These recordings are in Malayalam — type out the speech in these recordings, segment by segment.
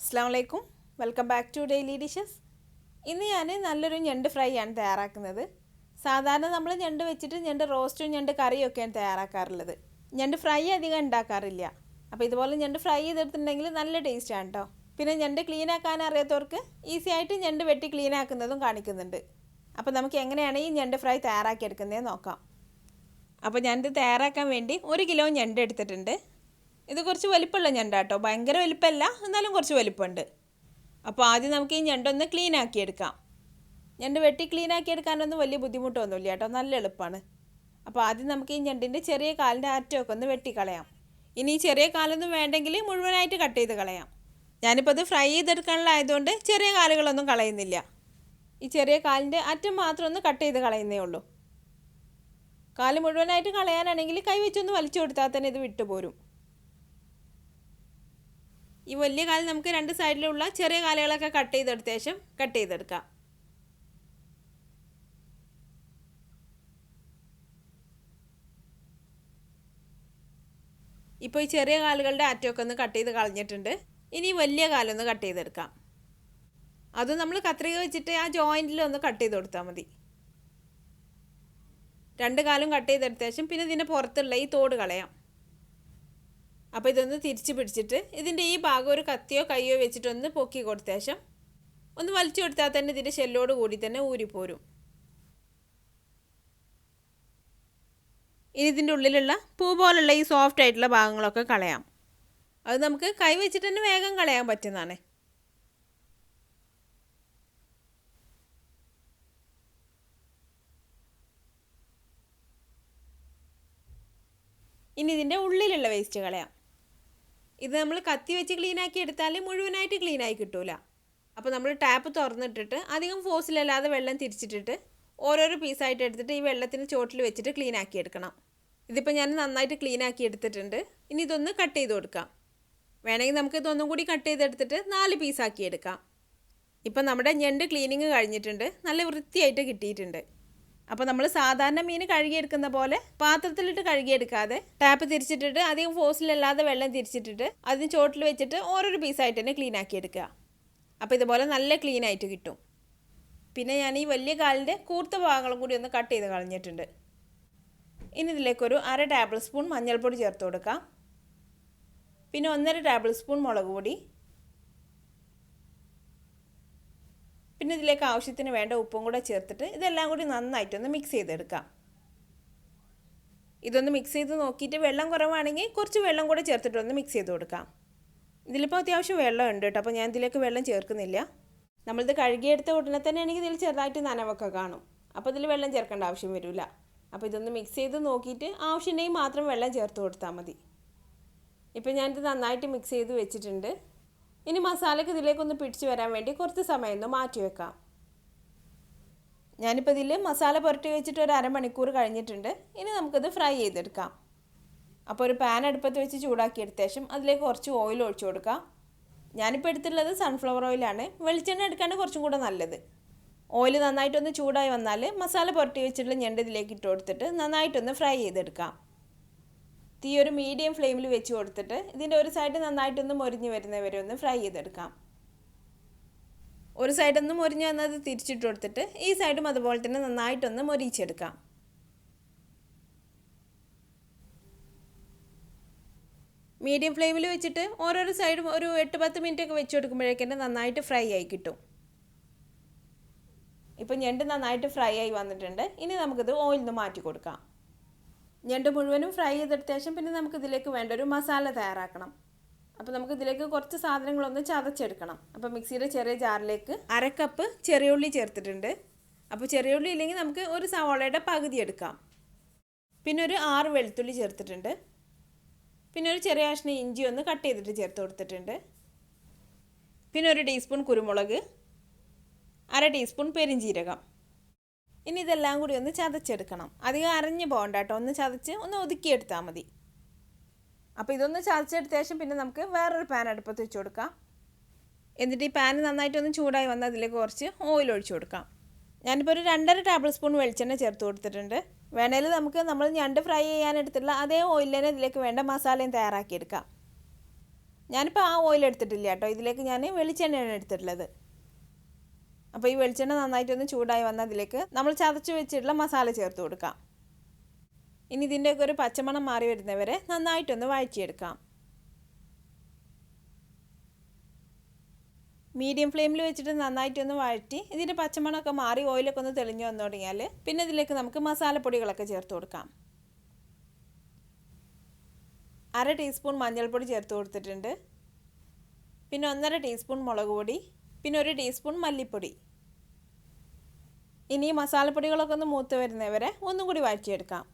അസ്സലാമു അലൈക്കും. Welcome back to daily dishes. ഇന്ന് ഞാൻ നല്ലൊരു ഞണ്ട് ഫ്രൈ ആണ് തയ്യാറാക്കുന്നത്. സാധാരണ നമ്മൾ ഞണ്ട് വെച്ചിട്ട് ഞണ്ട് റോസ്റ്റും ഞണ്ട് കറിയും ഒക്കെയാണ് തയ്യാറാക്കാറുള്ളത്. ഞണ്ട് ഫ്രൈ അധികം ഉണ്ടാക്കാറില്ല. അപ്പോൾ ഇതുപോലെ ഞണ്ട് ഫ്രൈ ചെയ്തെടുത്തിട്ടുണ്ടെങ്കിൽ നല്ല ടേസ്റ്റാണ് കേട്ടോ. പിന്നെ ഞണ്ട് ക്ലീൻ ആക്കാൻ അറിയാത്തവർക്ക് ഈസി ആയിട്ട് ഞണ്ട് വെട്ടി ക്ലീൻ ആക്കുന്നതും കാണിക്കുന്നുണ്ട്. അപ്പോൾ നമുക്ക് എങ്ങനെയാണ് ഈ ഞണ്ട് ഫ്രൈ തയ്യാറാക്കിയെടുക്കുന്നതെന്ന് നോക്കാം. അപ്പോൾ ഞണ്ട് തയ്യാറാക്കാൻ വേണ്ടി 1 കിലോ ഞണ്ട് എടുത്തിട്ടുണ്ട്. ഇത് കുറച്ച് വലിപ്പമുള്ള ഞണ്ടാട്ടോ, ഭയങ്കര വലിപ്പമല്ല, എന്നാലും കുറച്ച് വലിപ്പമുണ്ട്. അപ്പോൾ ആദ്യം നമുക്ക് ഈ ഞണ്ടൊന്ന് ക്ലീൻ ആക്കിയെടുക്കാം. ഞണ്ട് വെട്ടി ക്ലീൻ ആക്കിയെടുക്കാനൊന്നും വലിയ ബുദ്ധിമുട്ടൊന്നുമില്ല കേട്ടോ, നല്ല എളുപ്പമാണ്. അപ്പോൾ ആദ്യം നമുക്ക് ഈ ഞണ്ടിൻ്റെ ചെറിയ കാലിൻ്റെ അറ്റമൊക്കെ ഒന്ന് വെട്ടിക്കളയാം. ഇനി ഈ ചെറിയ കാലൊന്നും വേണ്ടെങ്കിൽ മുഴുവനായിട്ട് കട്ട് ചെയ്ത് കളയാം. ഞാനിപ്പോൾ അത് ഫ്രൈ ചെയ്തെടുക്കാനുള്ളതായതുകൊണ്ട് ചെറിയ കാലുകളൊന്നും കളയുന്നില്ല. ഈ ചെറിയ കാലിൻ്റെ അറ്റം മാത്രം ഒന്ന് കട്ട് ചെയ്ത് കളയുന്നേ ഉള്ളൂ. കാല് മുഴുവനായിട്ട് കളയാനാണെങ്കിൽ കൈ വെച്ചൊന്ന് വലിച്ചു കൊടുത്താൽ തന്നെ ഇത് വിട്ടുപോരും. ഈ വലിയ കാല് നമുക്ക് 2 സൈഡിലുള്ള ചെറിയ കാലുകളൊക്കെ കട്ട് ചെയ്തെടുത്ത ശേഷം കട്ട് ചെയ്തെടുക്കാം. ഇപ്പോൾ ഈ ചെറിയ കാലുകളുടെ അറ്റമൊക്കെ ഒന്ന് കട്ട് ചെയ്ത് കളഞ്ഞിട്ടുണ്ട്. ഇനി വലിയ കാലൊന്ന് കട്ട് ചെയ്തെടുക്കാം. അത് നമ്മൾ കത്രിക വെച്ചിട്ട് ആ ജോയിൻറ്റിൽ ഒന്ന് കട്ട് ചെയ്ത് കൊടുത്താൽ മതി. 2 കാലും കട്ട് ചെയ്തെടുത്ത ശേഷം പിന്നെ ഇതിൻ്റെ പുറത്തുള്ള ഈ തോട് കളയാം. അപ്പോൾ ഇതൊന്ന് തിരിച്ച് പിടിച്ചിട്ട് ഇതിൻ്റെ ഈ ഭാഗം ഒരു കത്തിയോ കയ്യോ വെച്ചിട്ടൊന്ന് പൊക്കി കൊടുത്ത ശേഷം ഒന്ന് വലിച്ചു കൊടുത്താൽ തന്നെ ഇതിൻ്റെ ഷെല്ലോട് കൂടി തന്നെ ഊരിപ്പോരും. ഇനി ഇതിൻ്റെ ഉള്ളിലുള്ള പൂ പോലുള്ള ഈ സോഫ്റ്റ് ആയിട്ടുള്ള ഭാഗങ്ങളൊക്കെ കളയാം. അത് നമുക്ക് കൈ വെച്ചിട്ട് തന്നെ വേഗം കളയാൻ പറ്റുന്നതാണ്. ഇനി ഇതിൻ്റെ ഉള്ളിലുള്ള വേസ്റ്റ് കളയാം. ഇത് നമ്മൾ കത്തി വെച്ച് ക്ലീനാക്കി എടുത്താൽ മുഴുവനായിട്ട് ക്ലീനായി കിട്ടൂല. അപ്പോൾ നമ്മൾ ടാപ്പ് തുറന്നിട്ടിട്ട് അധികം ഫോഴ്സിലല്ലാതെ വെള്ളം തിരിച്ചിട്ടിട്ട് ഓരോരോ പീസായിട്ട് എടുത്തിട്ട് ഈ വെള്ളത്തിന് ചോട്ടിൽ വെച്ചിട്ട് ക്ലീനാക്കി എടുക്കണം. ഇതിപ്പോൾ ഞാൻ നന്നായിട്ട് ക്ലീനാക്കി എടുത്തിട്ടുണ്ട്. ഇനി ഇതൊന്ന് കട്ട് ചെയ്ത് കൊടുക്കാം. വേണമെങ്കിൽ നമുക്ക് ഇതൊന്നും കൂടി കട്ട് ചെയ്തെടുത്തിട്ട് 4 പീസാക്കി എടുക്കാം. ഇപ്പം നമ്മുടെ ഞണ്ട് ക്ലീനിങ് കഴിഞ്ഞിട്ടുണ്ട്, നല്ല വൃത്തിയായിട്ട് കിട്ടിയിട്ടുണ്ട്. അപ്പോൾ നമ്മൾ സാധാരണ മീൻ കഴുകിയെടുക്കുന്ന പോലെ പാത്രത്തിലിട്ട് കഴുകിയെടുക്കാതെ ടാപ്പ് തിരിച്ചിട്ടിട്ട് അധികം ഫോഴ്സിലല്ലാതെ വെള്ളം തിരിച്ചിട്ടിട്ട് അതിന് ചോട്ടിൽ വെച്ചിട്ട് ഓരോരോ പീസായിട്ട് തന്നെ ക്ലീൻ ആക്കി എടുക്കുക. അപ്പോൾ ഇതുപോലെ നല്ല ക്ലീൻ ആയിട്ട് കിട്ടും. പിന്നെ ഞാൻ ഈ വലിയ കാലിൻ്റെ കൂർത്ത ഭാഗങ്ങളും കൂടി ഒന്ന് കട്ട് ചെയ്ത് കളഞ്ഞിട്ടുണ്ട്. ഇനി ഇതിലേക്കൊരു 1/2 ടേബിൾ സ്പൂൺ മഞ്ഞൾപ്പൊടി ചേർത്ത് കൊടുക്കാം. പിന്നെ 1.5 ടേബിൾ സ്പൂൺ മുളക് പൊടി, പിന്നെ ഇതിലേക്ക് ആവശ്യത്തിന് വേണ്ട ഉപ്പും കൂടെ ചേർത്തിട്ട് ഇതെല്ലാം കൂടി നന്നായിട്ടൊന്ന് മിക്സ് ചെയ്തെടുക്കാം. ഇതൊന്ന് മിക്സ് ചെയ്ത് നോക്കിയിട്ട് വെള്ളം കുറവാണെങ്കിൽ കുറച്ച് വെള്ളം കൂടെ ചേർത്തിട്ടൊന്ന് മിക്സ് ചെയ്ത് കൊടുക്കാം. ഇതിലിപ്പോൾ അത്യാവശ്യം വെള്ളം ഉണ്ട് കേട്ടോ, അപ്പോൾ ഞാൻ ഇതിലേക്ക് വെള്ളം ചേർക്കുന്നില്ല. നമ്മളിത് കഴുകിയെടുത്ത ഉടനെ തന്നെ ആണെങ്കിൽ ഇതിൽ ചെറുതായിട്ട് നനവൊക്കെ കാണും, അപ്പോൾ ഇതിൽ വെള്ളം ചേർക്കേണ്ട ആവശ്യം വരില്ല. അപ്പോൾ ഇതൊന്ന് മിക്സ് ചെയ്ത് നോക്കിയിട്ട് ആവശ്യമുണ്ടെങ്കിൽ മാത്രം വെള്ളം ചേർത്ത് കൊടുത്താൽ മതി. ഇപ്പോൾ ഞാനിത് നന്നായിട്ട് മിക്സ് ചെയ്ത് വെച്ചിട്ടുണ്ട്. ഇനി മസാലയ്ക്ക് ഇതിലേക്കൊന്ന് പിടിച്ച് വരാൻ വേണ്ടി കുറച്ച് സമയം ഒന്ന് മാറ്റി വെക്കാം. ഞാനിപ്പോൾ ഇതിൽ മസാല പുരട്ടി വെച്ചിട്ട് ഒരു 1/2 മണിക്കൂർ കഴിഞ്ഞിട്ടുണ്ട്. ഇനി നമുക്കിത് ഫ്രൈ ചെയ്തെടുക്കാം. അപ്പോൾ ഒരു പാൻ അടുപ്പത്ത് വെച്ച് ചൂടാക്കിയെടുത്ത ശേഷം അതിലേക്ക് കുറച്ച് ഓയിൽ ഒഴിച്ചു കൊടുക്കാം. ഞാനിപ്പോൾ എടുത്തിട്ടുള്ളത് സൺഫ്ലവർ ഓയിലാണ്. വെളിച്ചെണ്ണ എടുക്കാണ്ട് കുറച്ചും കൂടെ നല്ലത്. ഓയിൽ നന്നായിട്ടൊന്ന് ചൂടായി വന്നാൽ മസാല പുരട്ടി വെച്ചിട്ടുള്ള ഞണ്ട് ഇതിലേക്ക് ഇട്ട് കൊടുത്തിട്ട് നന്നായിട്ടൊന്ന് ഫ്രൈ ചെയ്തെടുക്കാം. തീ ഒരു മീഡിയം ഫ്ലെയിമിൽ വെച്ച് കൊടുത്തിട്ട് ഇതിൻ്റെ ഒരു സൈഡ് നന്നായിട്ടൊന്ന് മൊരിഞ്ഞ് വരുന്നവരെ ഒന്ന് ഫ്രൈ ചെയ്തെടുക്കാം. ഒരു സൈഡൊന്ന് മൊരിഞ്ഞ് വന്നത് തിരിച്ചിട്ട് കൊടുത്തിട്ട് ഈ സൈഡും അതുപോലെ തന്നെ നന്നായിട്ടൊന്ന് മൊരിച്ചെടുക്കാം. മീഡിയം ഫ്ലെയിമിൽ വെച്ചിട്ട് ഓരോരോ സൈഡും ഒരു 8-10 മിനിറ്റ് ഒക്കെ വെച്ച് കൊടുക്കുമ്പോഴേക്കും നന്നായിട്ട് ഫ്രൈ ആയി കിട്ടും. ഇപ്പം ഞണ്ട് നന്നായിട്ട് ഫ്രൈ ആയി വന്നിട്ടുണ്ട്. ഇനി നമുക്കിത് ഓയിൽ നിന്ന് മാറ്റി കൊടുക്കാം. ഞണ്ട് മുഴുവനും ഫ്രൈ ചെയ്തെടുത്ത ശേഷം പിന്നെ നമുക്കിതിലേക്ക് വേണ്ട ഒരു മസാല തയ്യാറാക്കണം. അപ്പോൾ നമുക്കിതിലേക്ക് കുറച്ച് സാധനങ്ങളൊന്ന് ചതച്ചെടുക്കണം. അപ്പോൾ മിക്സിയുടെ ചെറിയ ജാറിലേക്ക് 1/2 കപ്പ് ചെറിയ ഉള്ളി ചേർത്തിട്ടുണ്ട്. അപ്പോൾ ചെറിയ ഉള്ളി ഇല്ലെങ്കിൽ നമുക്ക് ഒരു സവാളയുടെ പകുതി എടുക്കാം. പിന്നെ ഒരു 6 വെളുത്തുള്ളി ചേർത്തിട്ടുണ്ട്. പിന്നെ ഒരു ചെറിയ കഷ്ണം ഇഞ്ചി ഒന്ന് കട്ട് ചെയ്തിട്ട് ചേർത്ത് കൊടുത്തിട്ടുണ്ട്. പിന്നെ ഒരു ടീസ്പൂൺ കുരുമുളക്, 1/2 ടീസ്പൂൺ പെരിഞ്ജീരകം. ഇനി ഇതെല്ലാം കൂടി ഒന്ന് ചതച്ചെടുക്കണം. അധികം അരഞ്ഞ് പോകണ്ട കേട്ടോ, ഒന്ന് ചതച്ച് ഒന്ന് ഒതുക്കിയെടുത്താൽ മതി. അപ്പോൾ ഇതൊന്ന് ചതച്ചെടുത്ത ശേഷം പിന്നെ നമുക്ക് വേറൊരു പാൻ അടുപ്പത്ത് വെച്ച് കൊടുക്കാം. എന്നിട്ട് ഈ പാൻ നന്നായിട്ടൊന്ന് ചൂടായി വന്നാൽ അതിലേക്ക് കുറച്ച് ഓയിൽ ഒഴിച്ചു കൊടുക്കാം. ഞാനിപ്പോൾ ഒരു 2.5 ടേബിൾ സ്പൂൺ വെളിച്ചെണ്ണ ചേർത്ത് കൊടുത്തിട്ടുണ്ട്. വേണേൽ നമ്മൾ ഞണ്ട് ഫ്രൈ ചെയ്യാനെടുത്തുള്ള അതേ ഓയിൽ തന്നെ ഇതിലേക്ക് വേണ്ട മസാലയും തയ്യാറാക്കിയെടുക്കാം. ഞാനിപ്പോൾ ആ ഓയിൽ എടുത്തിട്ടില്ല കേട്ടോ, ഇതിലേക്ക് ഞാൻ വെളിച്ചെണ്ണയാണ് എടുത്തിട്ടുള്ളത്. അപ്പോൾ ഈ വെളിച്ചെണ്ണ നന്നായിട്ടൊന്ന് ചൂടായി വന്നാൽ അതിലേക്ക് നമ്മൾ ചതച്ച് വെച്ചിട്ടുള്ള മസാല ചേർത്ത് കൊടുക്കാം. ഇനി ഇതിൻ്റെയൊക്കെ ഒരു പച്ചമണം മാറി വരുന്നവരെ നന്നായിട്ടൊന്ന് വഴറ്റിയെടുക്കാം. മീഡിയം ഫ്ലെയിമിൽ വെച്ചിട്ട് നന്നായിട്ടൊന്ന് വഴറ്റി ഇതിൻ്റെ പച്ചമണമൊക്കെ മാറി ഓയിലൊക്കെ ഒന്ന് തെളിഞ്ഞു വന്നു തുടങ്ങിയാൽ പിന്നെ ഇതിലേക്ക് നമുക്ക് മസാലപ്പൊടികളൊക്കെ ചേർത്ത് കൊടുക്കാം. 1/2 ടീസ്പൂൺ മഞ്ഞൾപ്പൊടി ചേർത്ത് കൊടുത്തിട്ടുണ്ട്. പിന്നെ 1/2 ടീസ്പൂൺ മുളക് പൊടി, പിന്നെ 1 ടീസ്പൂൺ മല്ലിപ്പൊടി. ഇനി മസാലപ്പൊടികളൊക്കെ ഒന്ന് മൂത്ത് വരുന്നവരെ ഒന്നും കൂടി വഴറ്റിയെടുക്കാം.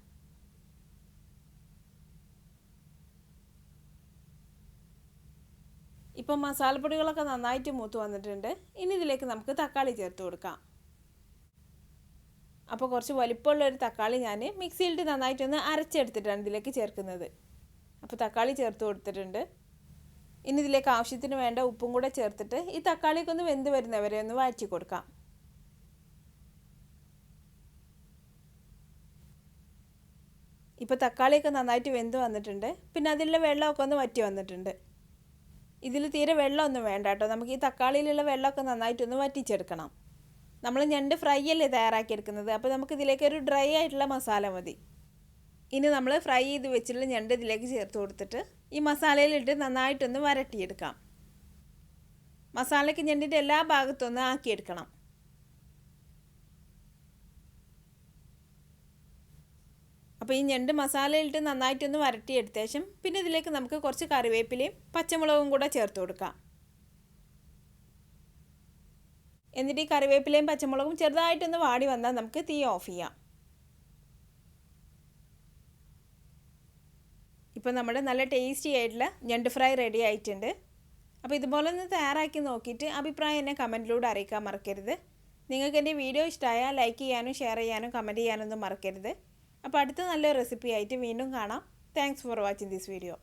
ഇപ്പോൾ മസാലപ്പൊടികളൊക്കെ നന്നായിട്ട് മൂത്ത് വന്നിട്ടുണ്ട്. ഇനി ഇതിലേക്ക് നമുക്ക് തക്കാളി ചേർത്ത് കൊടുക്കാം. അപ്പോൾ കുറച്ച് വലിപ്പമുള്ള ഒരു തക്കാളി ഞാൻ മിക്സിയിലിട്ട് നന്നായിട്ടൊന്ന് അരച്ചെടുത്തിട്ടാണ് ഇതിലേക്ക് ചേർക്കുന്നത്. അപ്പോൾ തക്കാളി ചേർത്ത് കൊടുത്തിട്ടുണ്ട്. ഇനി ഇതിലേക്ക് ആവശ്യത്തിന് വേണ്ട ഉപ്പും കൂടെ ചേർത്തിട്ട് ഈ തക്കാളിയൊക്കെ ഒന്ന് വെന്ത് വരുന്നവരെ ഒന്ന് വഴറ്റി കൊടുക്കാം. ഇപ്പോൾ തക്കാളിയൊക്കെ നന്നായിട്ട് വെന്ത് വന്നിട്ടുണ്ട്. പിന്നെ അതിലുള്ള വെള്ളമൊക്കെ ഒന്ന് വറ്റി വന്നിട്ടുണ്ട്. ഇതിൽ തീരെ വെള്ളമൊന്നും വേണ്ട കേട്ടോ, നമുക്ക് ഈ തക്കാളിയിലുള്ള വെള്ളമൊക്കെ നന്നായിട്ടൊന്ന് വറ്റിച്ചെടുക്കണം. നമ്മൾ ഞണ്ട് ഫ്രൈ അല്ലേ തയ്യാറാക്കിയെടുക്കുന്നത്, അപ്പോൾ നമുക്ക് ഇതിലേക്ക് ഒരു ഡ്രൈ ആയിട്ടുള്ള മസാല മതി. ഇനി നമ്മൾ ഫ്രൈ ചെയ്ത് വെച്ചിട്ടുള്ള ഞണ്ട് ഇതിലേക്ക് ചേർത്ത് കൊടുത്തിട്ട് ഈ മസാലയിലിട്ട് നന്നായിട്ടൊന്ന് വരട്ടിയെടുക്കാം. മസാലയ്ക്ക് ഞണ്ടിൻ്റെ എല്ലാ ഭാഗത്തൊന്ന് ആക്കിയെടുക്കണം. അപ്പോൾ ഈ ഞണ്ട് മസാലയിലിട്ട് നന്നായിട്ടൊന്ന് വരട്ടിയെടുത്ത ശേഷം പിന്നെ ഇതിലേക്ക് നമുക്ക് കുറച്ച് കറിവേപ്പിലയും പച്ചമുളകും കൂടെ ചേർത്ത് കൊടുക്കാം. എന്നിട്ട് ഈ കറിവേപ്പിലയും പച്ചമുളകും ചെറുതായിട്ടൊന്ന് വാടി വന്നാൽ നമുക്ക് തീ ഓഫ് ചെയ്യാം. ഇപ്പോൾ നമ്മുടെ നല്ല ടേസ്റ്റി ആയിട്ടുള്ള ഞണ്ട് ഫ്രൈ റെഡി ആയിട്ടുണ്ട്. അപ്പോൾ ഇതുപോലെ ഒന്ന് തയ്യാറാക്കി നോക്കിയിട്ട് അഭിപ്രായം എന്നെ കമൻറ്റിലൂടെ അറിയിക്കാൻ മറക്കരുത്. നിങ്ങൾക്ക് എൻ്റെ വീഡിയോ ഇഷ്ടമായാൽ ലൈക്ക് ചെയ്യാനും ഷെയർ ചെയ്യാനും കമൻറ്റ് ചെയ്യാനൊന്നും മറക്കരുത്. അപ്പോൾ അടുത്ത നല്ലൊരു റെസിപ്പി ആയിട്ട് വീണ്ടും കാണാം. Thanks for watching this video.